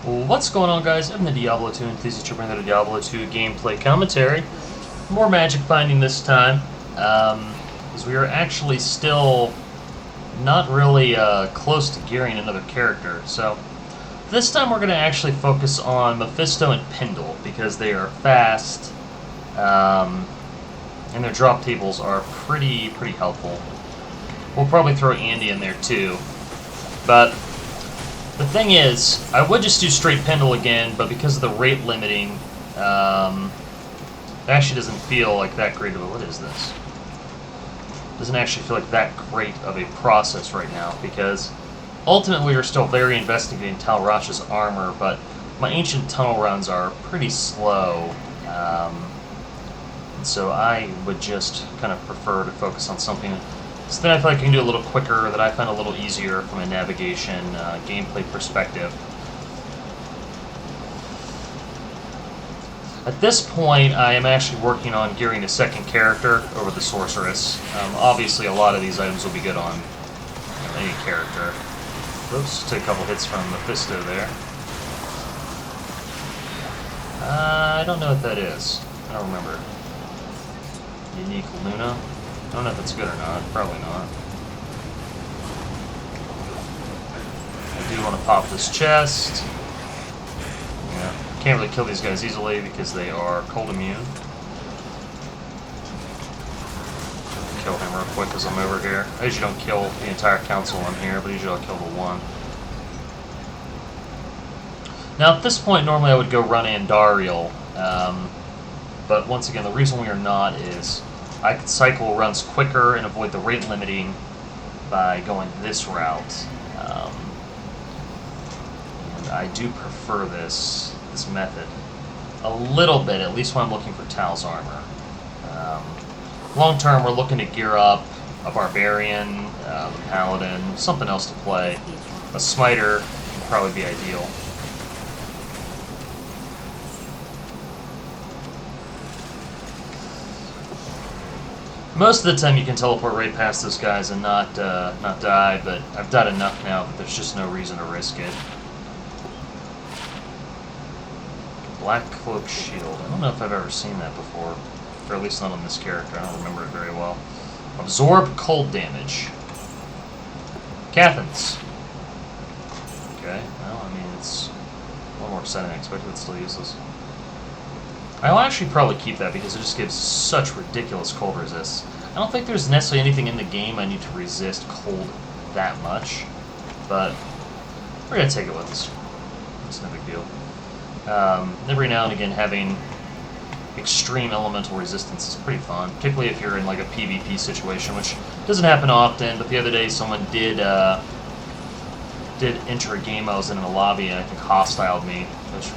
What's going on, guys? I'm the Diablo 2 enthusiast, to bring the Diablo 2 gameplay commentary. More magic finding this time, as we are actually still not really close to gearing another character. So this time we're going to actually focus on Mephisto and Pindle, because they are fast, and their drop tables are pretty helpful. We'll probably throw Andy in there too, but the thing is, I would just do straight Pindle again, but because of the rate limiting, it actually doesn't feel like that great of a... What is this? Doesn't actually feel like that great of a process right now, because ultimately we're still very invested in getting Tal Rasha's armor, but my ancient tunnel runs are pretty slow, and so I would just kind of prefer to focus on something that I feel like I can do a little quicker, that I find a little easier from a navigation, gameplay perspective. At this point, I am actually working on gearing a second character over the Sorceress. Obviously, a lot of these items will be good on any character. Oops, took a couple hits from Mephisto there. I don't know what that is. I don't remember. Unique Luna? I don't know if that's good or not. Probably not. I do want to pop this chest. Yeah, can't really kill these guys easily because they are cold immune. Kill him real quick as I'm over here. I usually don't kill the entire council I'm here, but usually I'll kill the one. Now at this point, normally I would go run Andariel, but once again, the reason we are not is I could cycle runs quicker and avoid the rate limiting by going this route. And I do prefer this method a little bit, at least when I'm looking for Tal's armor. Long term, we're looking to gear up a Barbarian, a Paladin, something else to play. A Smiter would probably be ideal. Most of the time you can teleport right past those guys and not die, but I've died enough now that there's just no reason to risk it. Black Cloak Shield. I don't know if I've ever seen that before, or at least not on this character. I don't remember it very well. Absorb cold damage. Cathans. Okay, well, I mean, it's a little more exciting than I expected, but still useless. I'll actually probably keep that because it just gives such ridiculous cold resists. I don't think there's necessarily anything in the game I need to resist cold that much, but we're going to take it with us. It's no big deal. Every now and again, having extreme elemental resistance is pretty fun, particularly if you're in like a PvP situation, which doesn't happen often, but the other day someone did enter a game I was in a lobby and I think hostiled me, which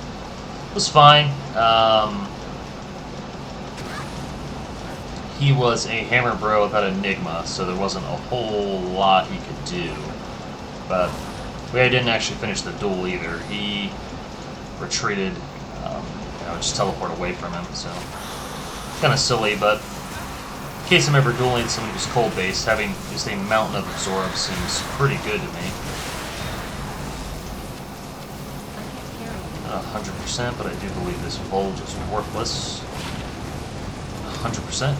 was fine. He was a hammer bro without Enigma, so there wasn't a whole lot he could do. But I didn't actually finish the duel either. He retreated, just teleport away from him, so kind of silly, but in case I'm ever dueling someone who's cold-based, having just a mountain of absorb seems pretty good to me. Not 100%, but I do believe this bulge is worthless. 100%.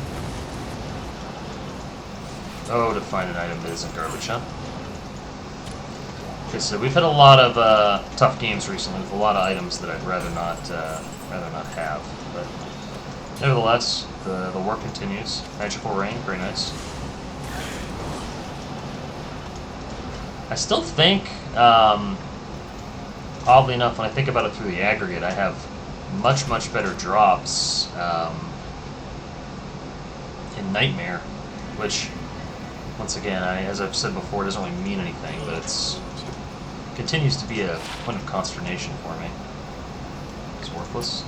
Oh, to find an item that isn't garbage, huh? Okay, so we've had a lot of tough games recently with a lot of items that I'd rather not have, but nevertheless, the work continues. Magical Rain, very nice. I still think, oddly enough, when I think about it through the aggregate, I have much better drops in Nightmare, which, once again, as I've said before, doesn't really mean anything, but it continues to be a point of consternation for me. It's worthless.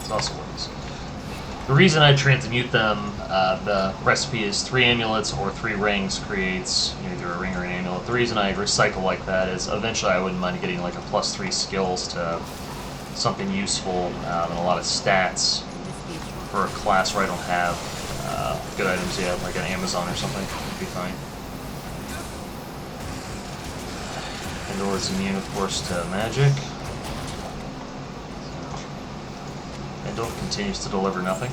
It's also worthless. The reason I transmute them, the recipe is 3 amulets or 3 rings creates either a ring or an amulet. The reason I recycle like that is eventually I wouldn't mind getting like a +3 skills to something useful and a lot of stats for a class where I don't have good items yet, like an Amazon or something. Would be fine. Pindle is immune, of course, to magic. Pindle continues to deliver nothing.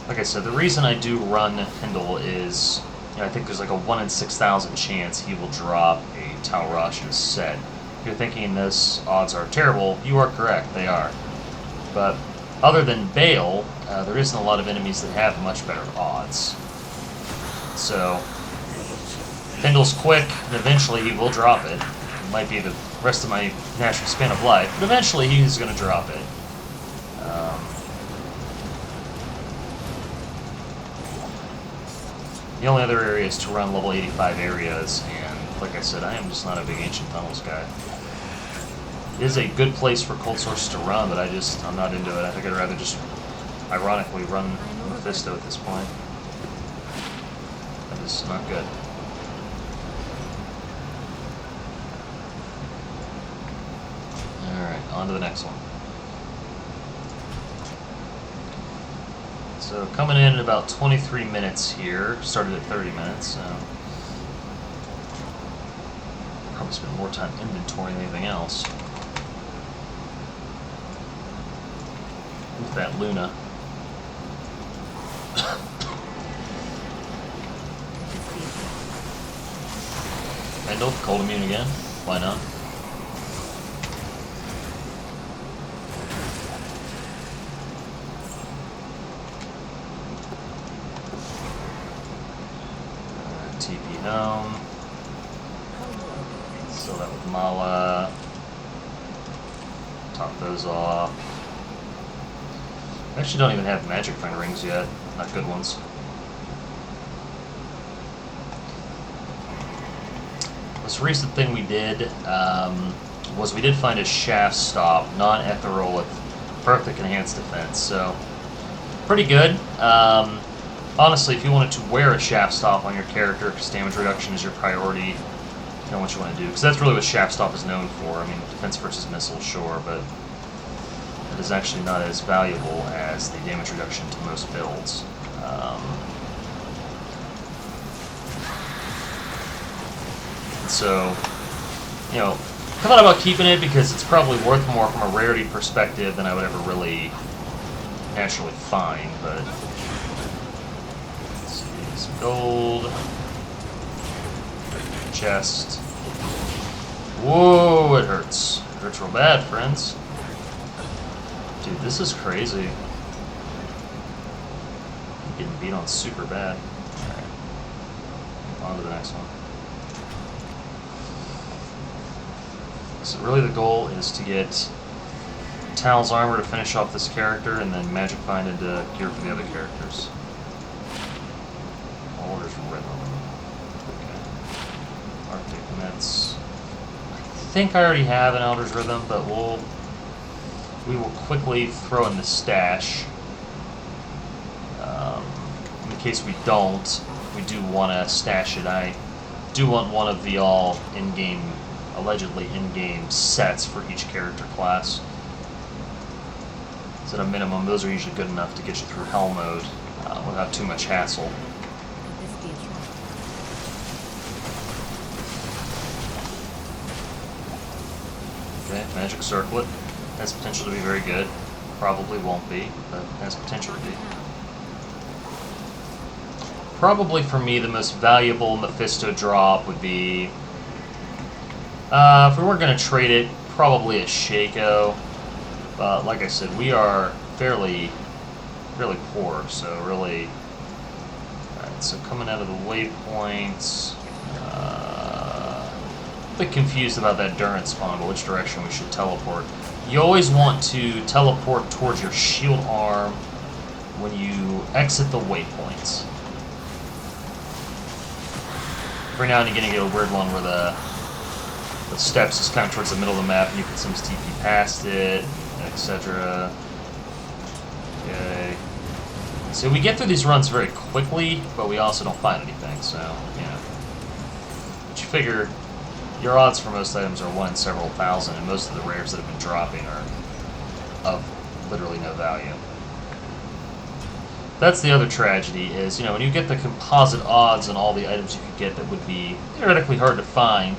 Like I said, the reason I do run Pindle is, I think there's like a 1 in 6,000 chance he will drop a Tau Rush in a set. If you're thinking this odds are terrible, you are correct, they are. But other than Bale, there isn't a lot of enemies that have much better odds. So, Pindle's quick, and eventually he will drop it. It might be the rest of my natural span of life, but eventually he's going to drop it. The only other area is to run level 85 areas, and like I said, I am just not a big Ancient Tunnels guy. It is a good place for Cold Source to run, but I'm not into it. I think I'd rather just, ironically, run Mephisto at this point. That is not good. Alright, on to the next one. So coming in about 23 minutes here, started at 30 minutes, so probably spent more time inventorying than anything else. With that Luna. Pindle, cold immune again, why not? TP home. Seal that with Mala. Top those off. I actually don't even have magic friend rings yet. Not good ones. This recent thing we did was we did find a shaft stop, non-ethereal with perfect enhanced defense. So pretty good. Honestly, if you wanted to wear a shaft stop on your character because damage reduction is your priority, you know what you want to do. Because that's really what shaft stop is known for. I mean, defense versus missile, sure, but it is actually not as valuable as the damage reduction to most builds. So, you know, I thought about keeping it because it's probably worth more from a rarity perspective than I would ever really naturally find, but let's see, some gold, chest. Whoa, it hurts. It hurts real bad, friends. Dude, this is crazy. I'm getting beat on super bad. Alright. On to the next one. So really the goal is to get Tal's armor to finish off this character and then magic find into gear for the other characters. Elder's Rhythm. Okay. Arctic Mets. I think I already have an Elder's Rhythm, but we will quickly throw in the stash. In case we don't, we do want to stash it. I do want one of the all in-game, allegedly in-game sets for each character class. So at a minimum, those are usually good enough to get you through Hell mode without too much hassle. Okay, Magic Circlet. Has potential to be very good. Probably won't be, but has potential to be. Probably for me, the most valuable Mephisto drop would be, if we weren't going to trade it, probably a Shaco. But like I said, we are fairly poor, so really. Alright, so coming out of the waypoints, a bit confused about that Durant spawn, but which direction we should teleport. You always want to teleport towards your shield arm when you exit the waypoints. Every now and again you get a weird one where the steps is kind of towards the middle of the map and you can sometimes TP past it, etc. Okay. So we get through these runs very quickly, but we also don't find anything, so, you know. But you figure your odds for most items are 1 in several thousand, and most of the rares that have been dropping are of literally no value. That's the other tragedy is, when you get the composite odds on all the items you could get that would be theoretically hard to find,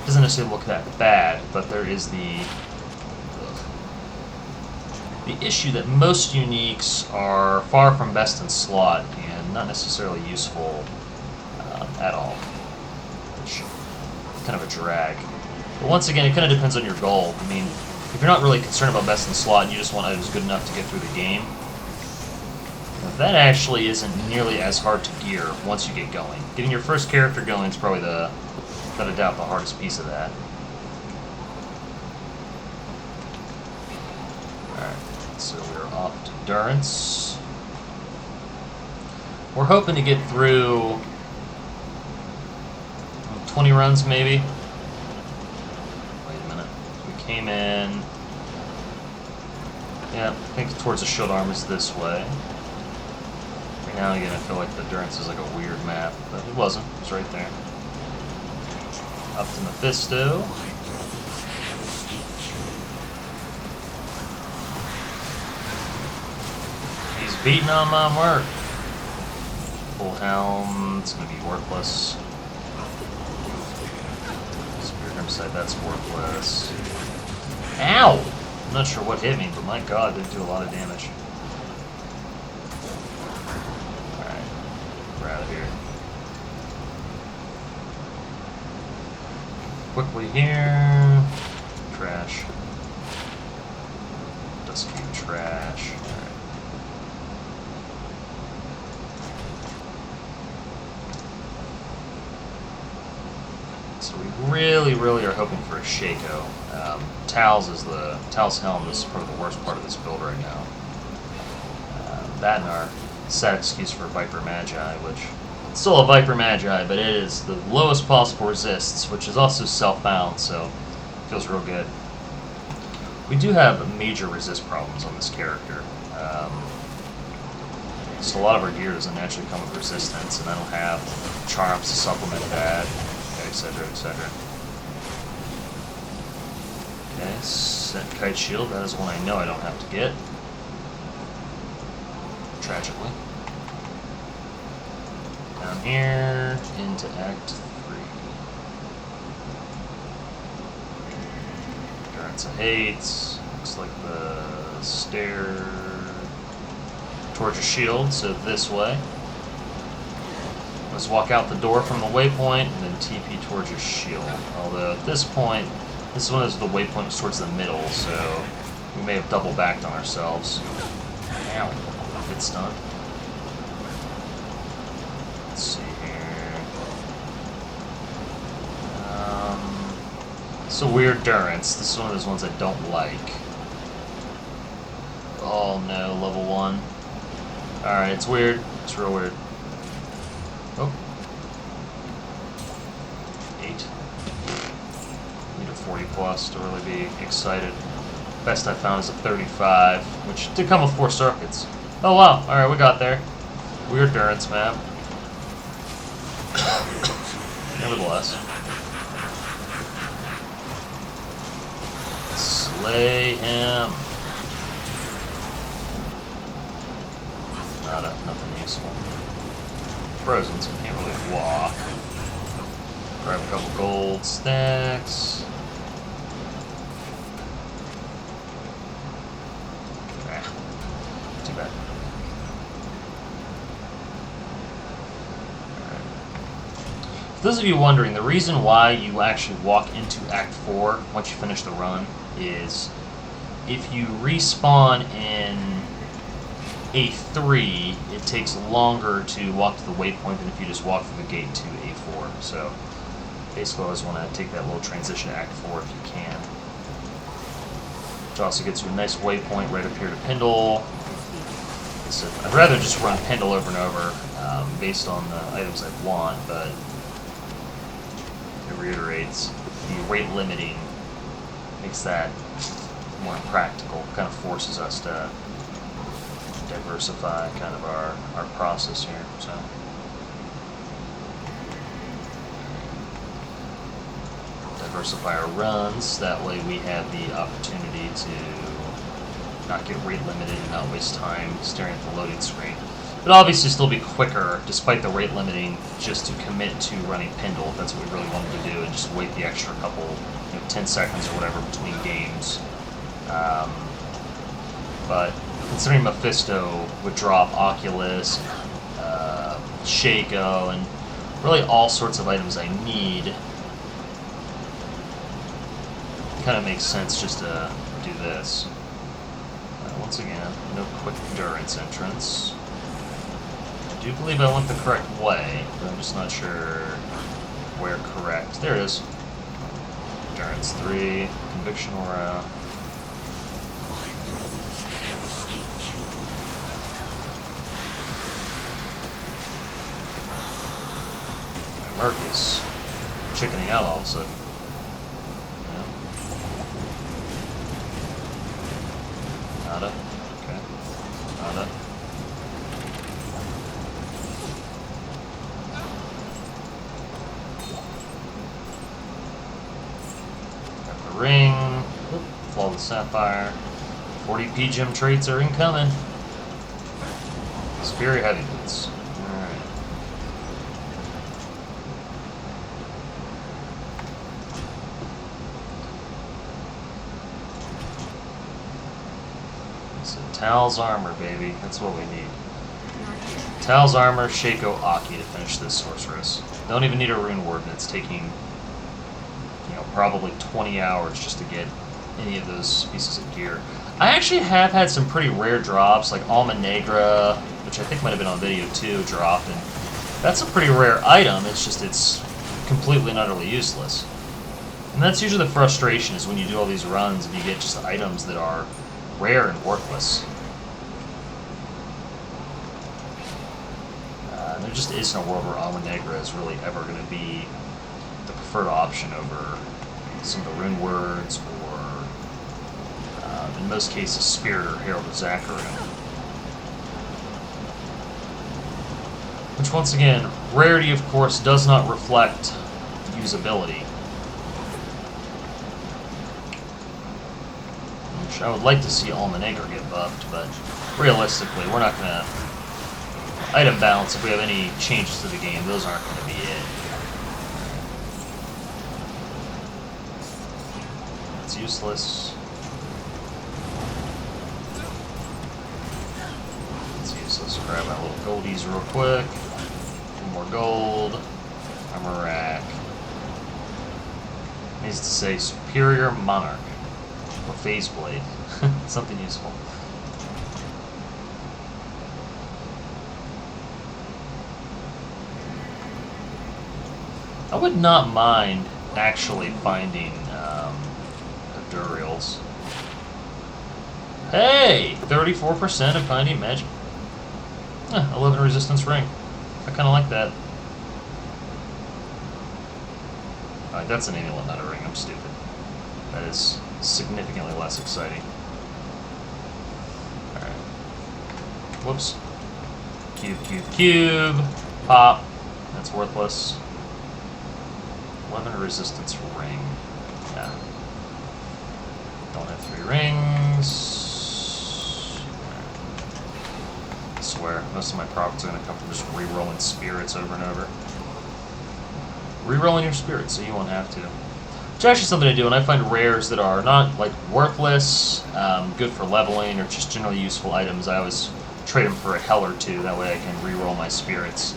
it doesn't necessarily look that bad, but there is the issue that most uniques are far from best in slot and not necessarily useful at all. Which is kind of a drag. But once again, it kind of depends on your goal. I mean, if you're not really concerned about best in slot and you just want items good enough to get through the game, that actually isn't nearly as hard to gear once you get going. Getting your first character going is probably without a doubt, the hardest piece of that. Alright, so we're off to Durance. We're hoping to get through 20 runs, maybe. Wait a minute. We came in... Yeah, I think towards the shield arm is this way. Right now, again, I feel like the Durance is like a weird map, but it wasn't. It's right there. Up to Mephisto. He's beating on my work. Full helm, it's going to be worthless. Spear Grimside, that's worthless. Ow! I'm not sure what hit me, but my god, they do a lot of damage. Alright, we're out of here. Quickly here. Trash. Dust cube trash. Alright. So we really are hoping for a Shaco. Tal's Helm is probably the worst part of this build right now. That and our sad excuse for Viper Magi, which it's still a Viper Magi, but it is the lowest possible resists, which is also self-bound, so it feels real good. We do have major resist problems on this character. So a lot of our gear doesn't naturally come with resistance, and I don't have charms to supplement that, etc., etc. Okay, set Kite Shield, that is one I know I don't have to get. Tragically. Down here, into Act 3. Durance of Hates. Looks like the stair towards your shield, so this way. Let's walk out the door from the waypoint and then TP towards your shield. Although at this point, this one is the waypoint was towards the middle, so we may have double backed on ourselves. Ow. Get stunned. Let's see here. It's a weird Durance. This is one of those ones I don't like. Oh no, level 1. Alright, it's weird. It's real weird. Oh. 8. Need a 40 plus to really be excited. Best I found is a 35, which did come with 4 circuits. Oh wow, alright, we got there. Weird Durance map. Nevertheless. Slay him. Nothing useful. Frozen, so we can't really walk. Grab a couple gold stacks. Too bad. Alright. For those of you wondering, the reason why you actually walk into Act 4 once you finish the run is if you respawn in A3, it takes longer to walk to the waypoint than if you just walk from the gate to A4. So basically I always want to take that little transition to Act 4 if you can. Which also gets you a nice waypoint right up here to Pindle. So I'd rather just run Pindle over and over based on the items I want, but it reiterates the rate limiting makes that more practical, kind of forces us to diversify kind of our process here. So diversify our runs, that way we have the opportunity to not get rate limited and not waste time staring at the loading screen. But obviously still be quicker, despite the rate limiting, just to commit to running Pindle, if that's what we really wanted to do, and just wait the extra couple, 10 seconds or whatever between games. But considering Mephisto would drop Oculus, Shaco, and really all sorts of items I need, it kind of makes sense just to do this. Once again, no quick endurance entrance. I do believe I went the correct way, but I'm just not sure where correct. There it is. Endurance 3, Conviction Aura. Merc is chickening out all of a sudden. Yeah. Nada. Okay. Nada. Got the ring. Flawless Sapphire. 40p gem traits are incoming. Superior Heavy Boots. Tal's Armor, baby. That's what we need. Tal's Armor, Shaco, Aki to finish this Sorceress. Don't even need a Rune Word, and it's taking, probably 20 hours just to get any of those pieces of gear. I actually have had some pretty rare drops, like Alma Negra, which I think might have been on video too, dropped, and that's a pretty rare item. It's just, it's completely and utterly useless. And that's usually the frustration, is when you do all these runs and you get just items that are rare and worthless. There just isn't a world where Alma Negra is really ever going to be the preferred option over some of the Rune Words, or in most cases Spirit or Herald of Zakarum. Which, once again, rarity of course does not reflect usability. I would like to see Alma Negra get buffed, but realistically, we're not going to... Item balance, if we have any changes to the game, those aren't going to be it. That's useless. That's useless. Grab my little goldies real quick. 2 more gold. Armor rack. Needs to say Superior Monarch. Or Phase Blade. Something useful. I would not mind actually finding Durials. Hey! 34% of finding magic. 11 resistance ring. I kind of like that. Alright, that's an amulet, not a ring. I'm stupid. That is significantly less exciting. Alright. Whoops. Cube, cube, cube. Pop. That's worthless. 11 resistance ring. Yeah. Don't have 3 rings. I swear, most of my profits are going to come from just re-rolling spirits over and over. Re-rolling your spirits, so you won't have to. It's actually something I do, and I find rares that are not, like, worthless, good for leveling, or just generally useful items. I always trade them for a hell or two, that way I can re-roll my spirits.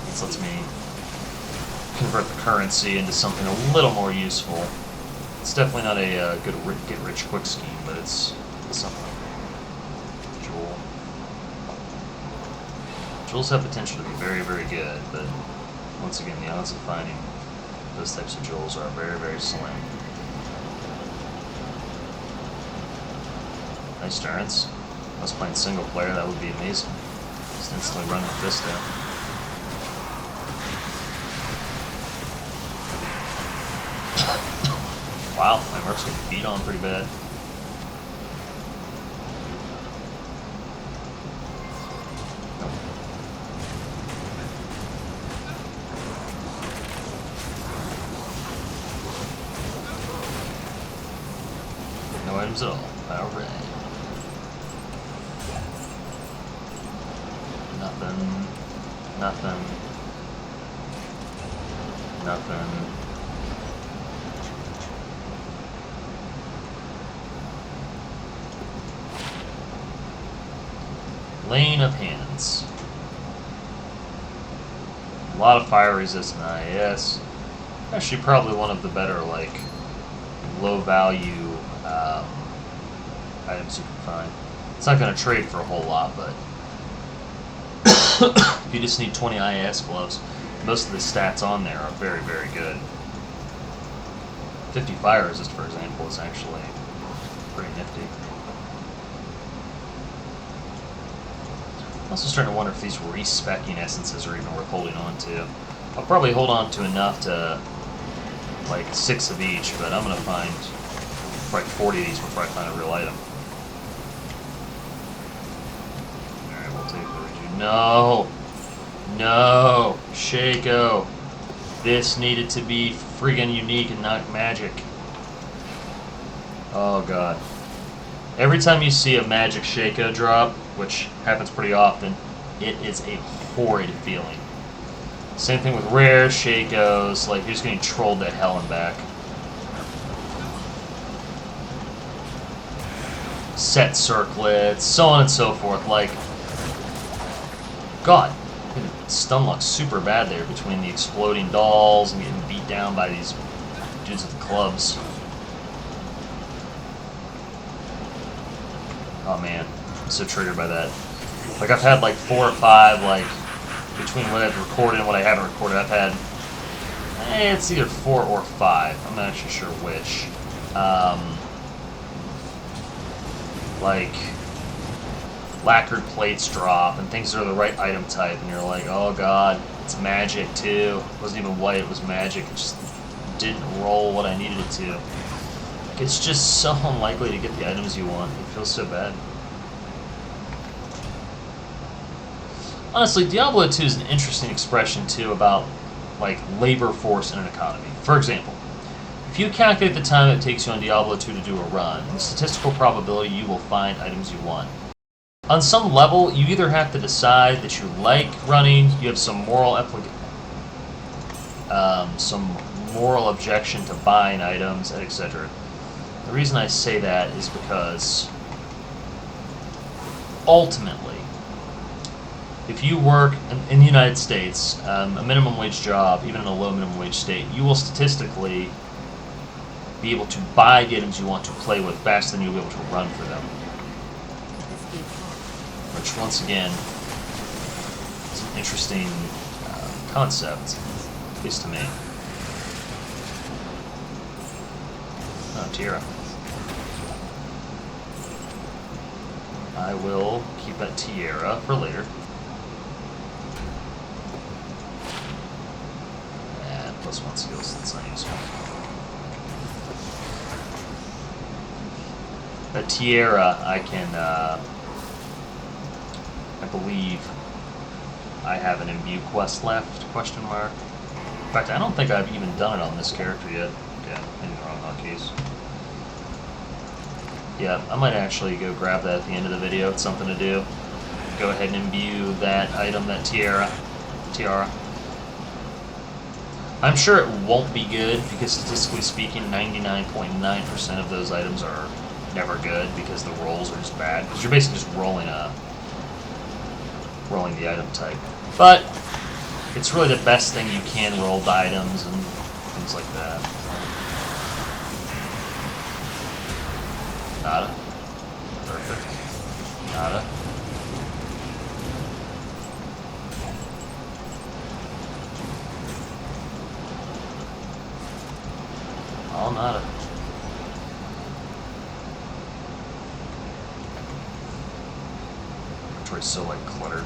This lets me convert the currency into something a little more useful. It's definitely not a good get-rich-quick scheme, but it's something. Jewel. Jewels have potential to be very, very good, but once again, the odds of finding those types of jewels are very, very slim. Nice turrets. If I was playing single player, that would be amazing. Just instantly run Mephisto. Wow, my mercs getting beat on pretty bad. No items at all. Alright. Nothing. Nothing. Nothing. Lane of Hands. A lot of fire resist and IAS. Actually, probably one of the better, like, low value items you can find. It's not going to trade for a whole lot, but if you just need 20 IAS gloves, most of the stats on there are very, very good. 50 fire resist, for example, is actually pretty nifty. I'm also starting to wonder if these respecking essences are even worth holding on to. I'll probably hold on to enough to, like, 6 of each, but I'm going to find probably 40 of these before I find a real item. Alright, we'll take the Reju. No! No! Shaco! This needed to be friggin' unique and not magic. Oh god. Every time you see a magic Shaco drop, which happens pretty often, it is a horrid feeling. Same thing with rare Shacos, like you're just getting trolled to hell and back. Set circlets, so on and so forth, like... God, stun luck super bad there between the exploding dolls and getting beat down by these dudes with the clubs. Oh man, I'm so triggered by that. Like I've had like 4 or 5, like, between what I've recorded and what I haven't recorded, I've had, it's either 4 or 5. I'm not actually sure which. Like, lacquered plates drop and things are the right item type, and you're like, oh god, it's magic too. It wasn't even white, it was magic. It just didn't roll what I needed it to. Like, it's just so unlikely to get the items you want. It feels so bad. Honestly, Diablo 2 is an interesting expression too about, like, labor force in an economy. For example, if you calculate the time it takes you on Diablo 2 to do a run, in statistical probability you will find items you want. On some level, you either have to decide that you like running, you have some moral objection to buying items, etc. The reason I say that is because ultimately, if you work in the United States, a minimum wage job, even in a low minimum wage state, you will statistically be able to buy the items you want to play with faster than you'll be able to run for them. Which, once again, is an interesting concept, at least to me. Oh, Tiara. I will keep that Tiara for later. And +1 skills, that's not useful. That Tiara, I can, I believe I have an imbue quest left, question mark. In fact, I don't think I've even done it on this character yet. Yeah, in the wrong hotkeys. Yeah, I might actually go grab that at the end of the video. It's something to do. Go ahead and imbue that item, that tiara. I'm sure it won't be good, because statistically speaking, 99.9% of those items are never good, because the rolls are just bad. Because you're basically just rolling the item type. But it's really the best thing you can roll the items and things like that. Nada. Perfect. Nada. All nada. Inventory's so, like, cluttered.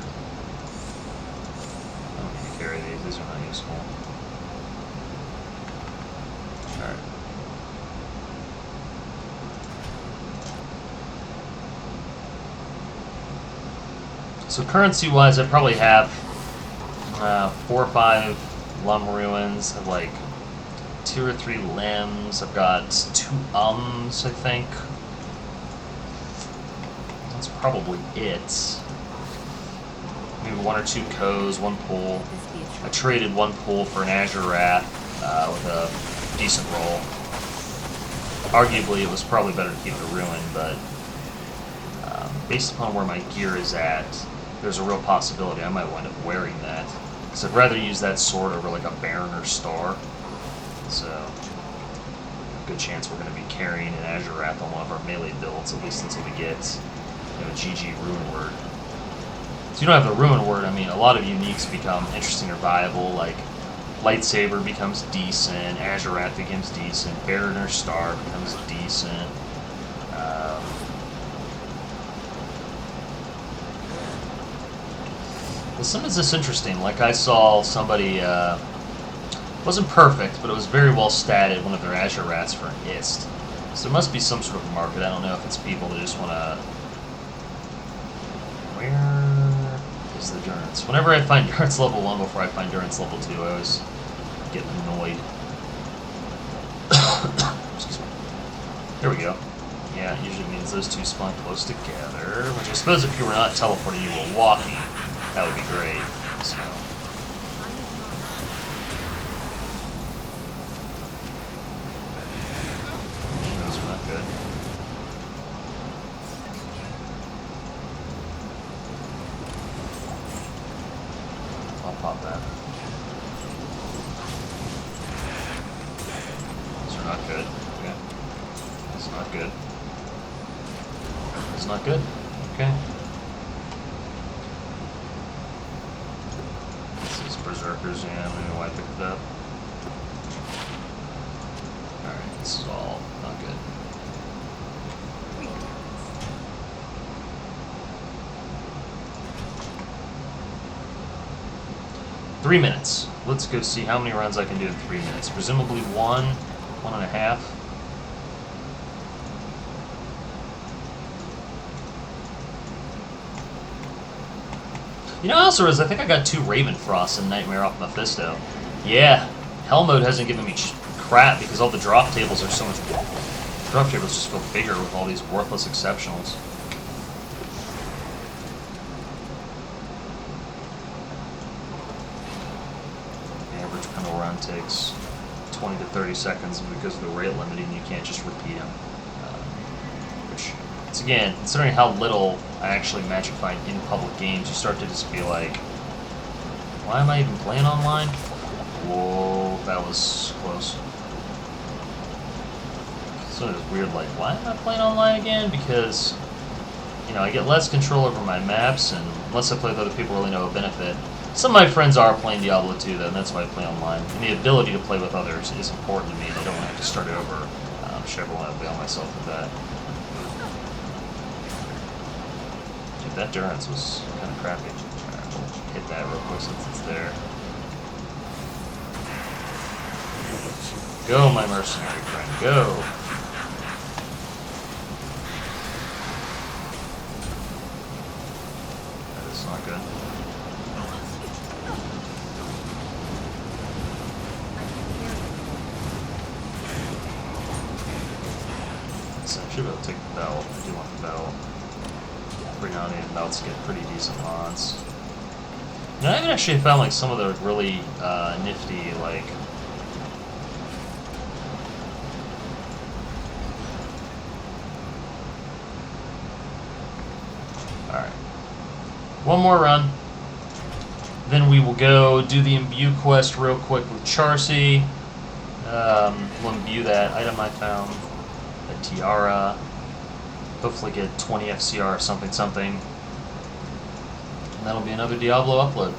I don't need to carry these are not useful. Alright. So currency-wise, I probably have 4 or 5 Lum Ruins, I have like 2 or 3 limbs, I've got 2 ums, I think. That's probably it. I maybe 1 or 2 Ko's, 1 pull. I traded 1 pull for an Azure Wrath with a decent roll. Arguably, it was probably better to keep the Ruin, but based upon where my gear is at, there's a real possibility I might wind up wearing that. Because I'd rather use that sword over like a Baron or Star. So, good chance we're going to be carrying an Azure Wrath on one of our melee builds, at least until we get a GG Ruin Word. So you don't have the Ruin Word, I mean, a lot of uniques become interesting or viable, like Lightsaber becomes decent, Azure Wrath becomes decent, Baron or Star becomes decent. Well, sometimes it's interesting, like I saw somebody, wasn't perfect, but it was very well statted, one of their Azure Wraths for an IST. So there must be some sort of market, I don't know if it's people that just want to... Where is the Durance? Whenever I find Durance level 1 before I find Durance level 2, I always get annoyed. Excuse me. There we go. Yeah, it usually means those two spawn close together, which I suppose if you were not teleporting, you were walking. That would be great. So. Those are not good. I'll pop that. Those are not good. Okay. That's not good. That's not good. Okay. Berserkers, yeah, maybe why I picked it up. Alright, this is all not good. Three minutes. Let's go see how many runs I can do in 3 minutes. Presumably 1.5. You know, also is I think I got 2 Raven Frosts and Nightmare off Mephisto. Yeah, Hell Mode hasn't given me crap because all the drop tables are so much... Drop tables just feel bigger with all these worthless exceptionals. The average Pindle run takes 20 to 30 seconds, and because of the rate limiting, you can't just repeat them. Which, it's again, considering how little I actually magic find in public games, you start to just be like, why am I even playing online? Whoa, that was close. So it's weird, like, why am I playing online again? Because, you know, I get less control over my maps, and unless I play with other people, really no benefit. Some of my friends are playing Diablo 2, though, and that's why I play online. And the ability to play with others is important to me. I don't want to have to start over. Should ever want to bail myself with that. Dude, that Durance was kind of crappy. Alright, we'll hit that real quick since it's there. Go, my mercenary friend, go! That is not good. So I should be able to take the bell. I do want the bell. Bring on in belts to get pretty decent mods. You know, I haven't actually found like some of the really nifty like. Alright. One more run. Then we will go do the imbue quest real quick with Charcy. We'll imbue that item I found. A tiara. Hopefully get 20 FCR or something. And that'll be another Diablo upload.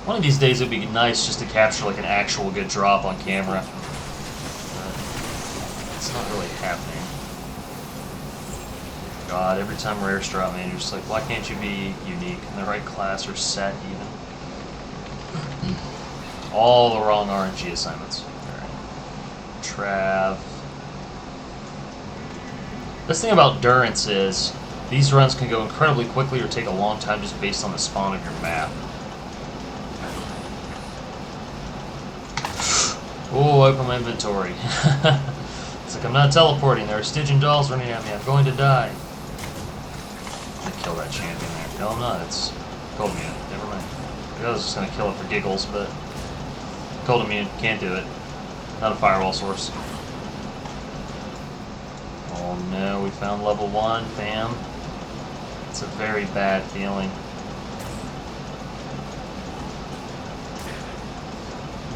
One of these days it would be nice just to capture like an actual good drop on camera. But it's not really happening. God, every time rares drop, man, you're just like, why can't you be unique in the right class or set even? All the wrong RNG assignments. Alright. Trav. This thing about Durance is, these runs can go incredibly quickly or take a long time just based on the spawn of your map. Oh, open my inventory. It's like I'm not teleporting, there are Stygian dolls running at me, I'm going to die. gonna kill that champion there. No, I'm not. It's cold immune. Never mind. I was just gonna kill it for giggles, but cold immune. Can't do it. Not a firewall source. Oh no, we found level 1, fam. It's a very bad feeling.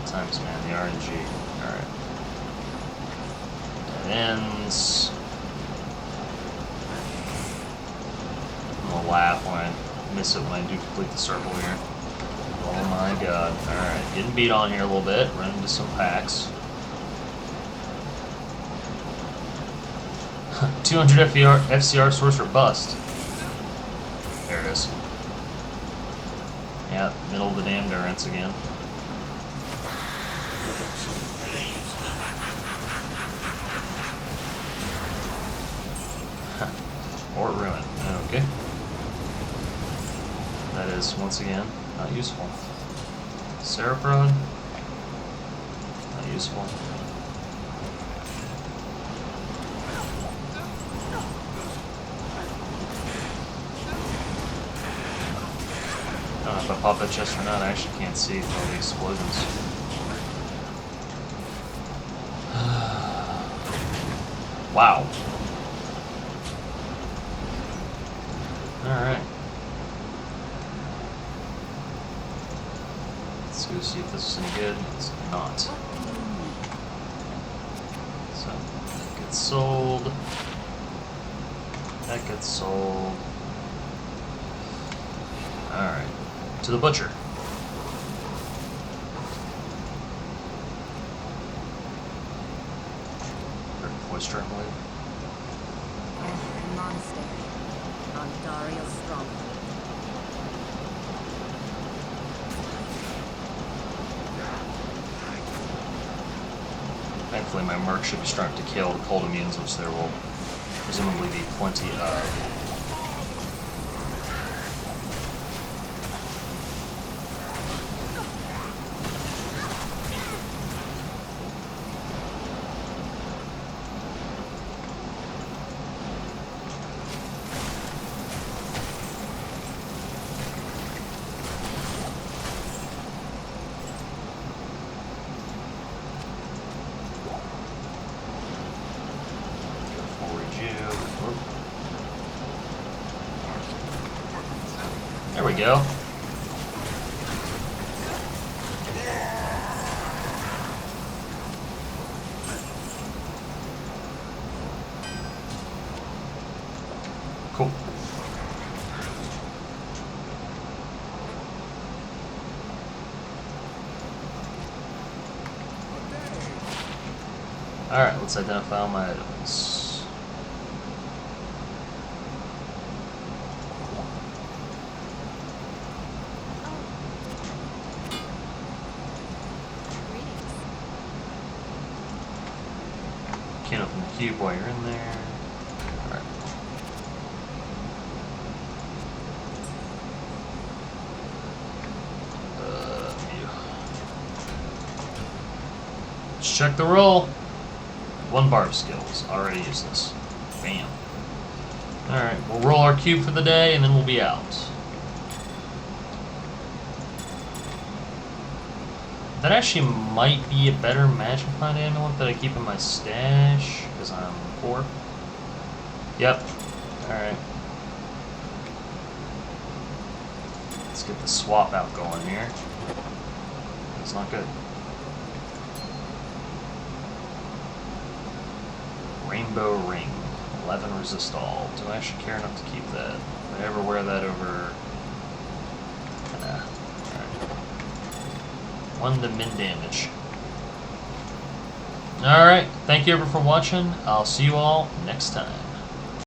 Sometimes, man, the RNG. Alright. That ends. I'm gonna laugh when I miss it when I do complete the circle here. Oh my god. Alright, getting beat on here a little bit. Run into some packs. 200 FCR Sorcerer bust. There it is. Yeah, middle of the damn durance again. Or ruin. Okay. That is, once again, not useful. Cerebrod. Not useful. I don't know if I pop that chest or not. I actually can't see all the explosions. Wow. Alright. Let's go see if this is any good. It's not. So, that gets sold. That gets sold. Alright. To the butcher. Voice turn, I believe. Monastery on Dariel's stronghold. Thankfully, my merc should be starting to kill the cold immunes, which there will presumably be plenty of. There we go. Cool. Alright, let's identify all my items. Can't open the cube while you're in there. Alright. Let's check the roll. 1 bar of skills. Already useless. Bam. Alright, we'll roll our cube for the day and then we'll be out. That actually might be a better Magicfind amulet that I keep in my stash, because I'm poor. Yep. Alright. Let's get the swap out going here. It's not good. Rainbow Ring. 11 resist all. Do I actually care enough to keep that? Would I ever wear that over... Nah. 1 to min damage. Alright, thank you everyone for watching. I'll see you all next time.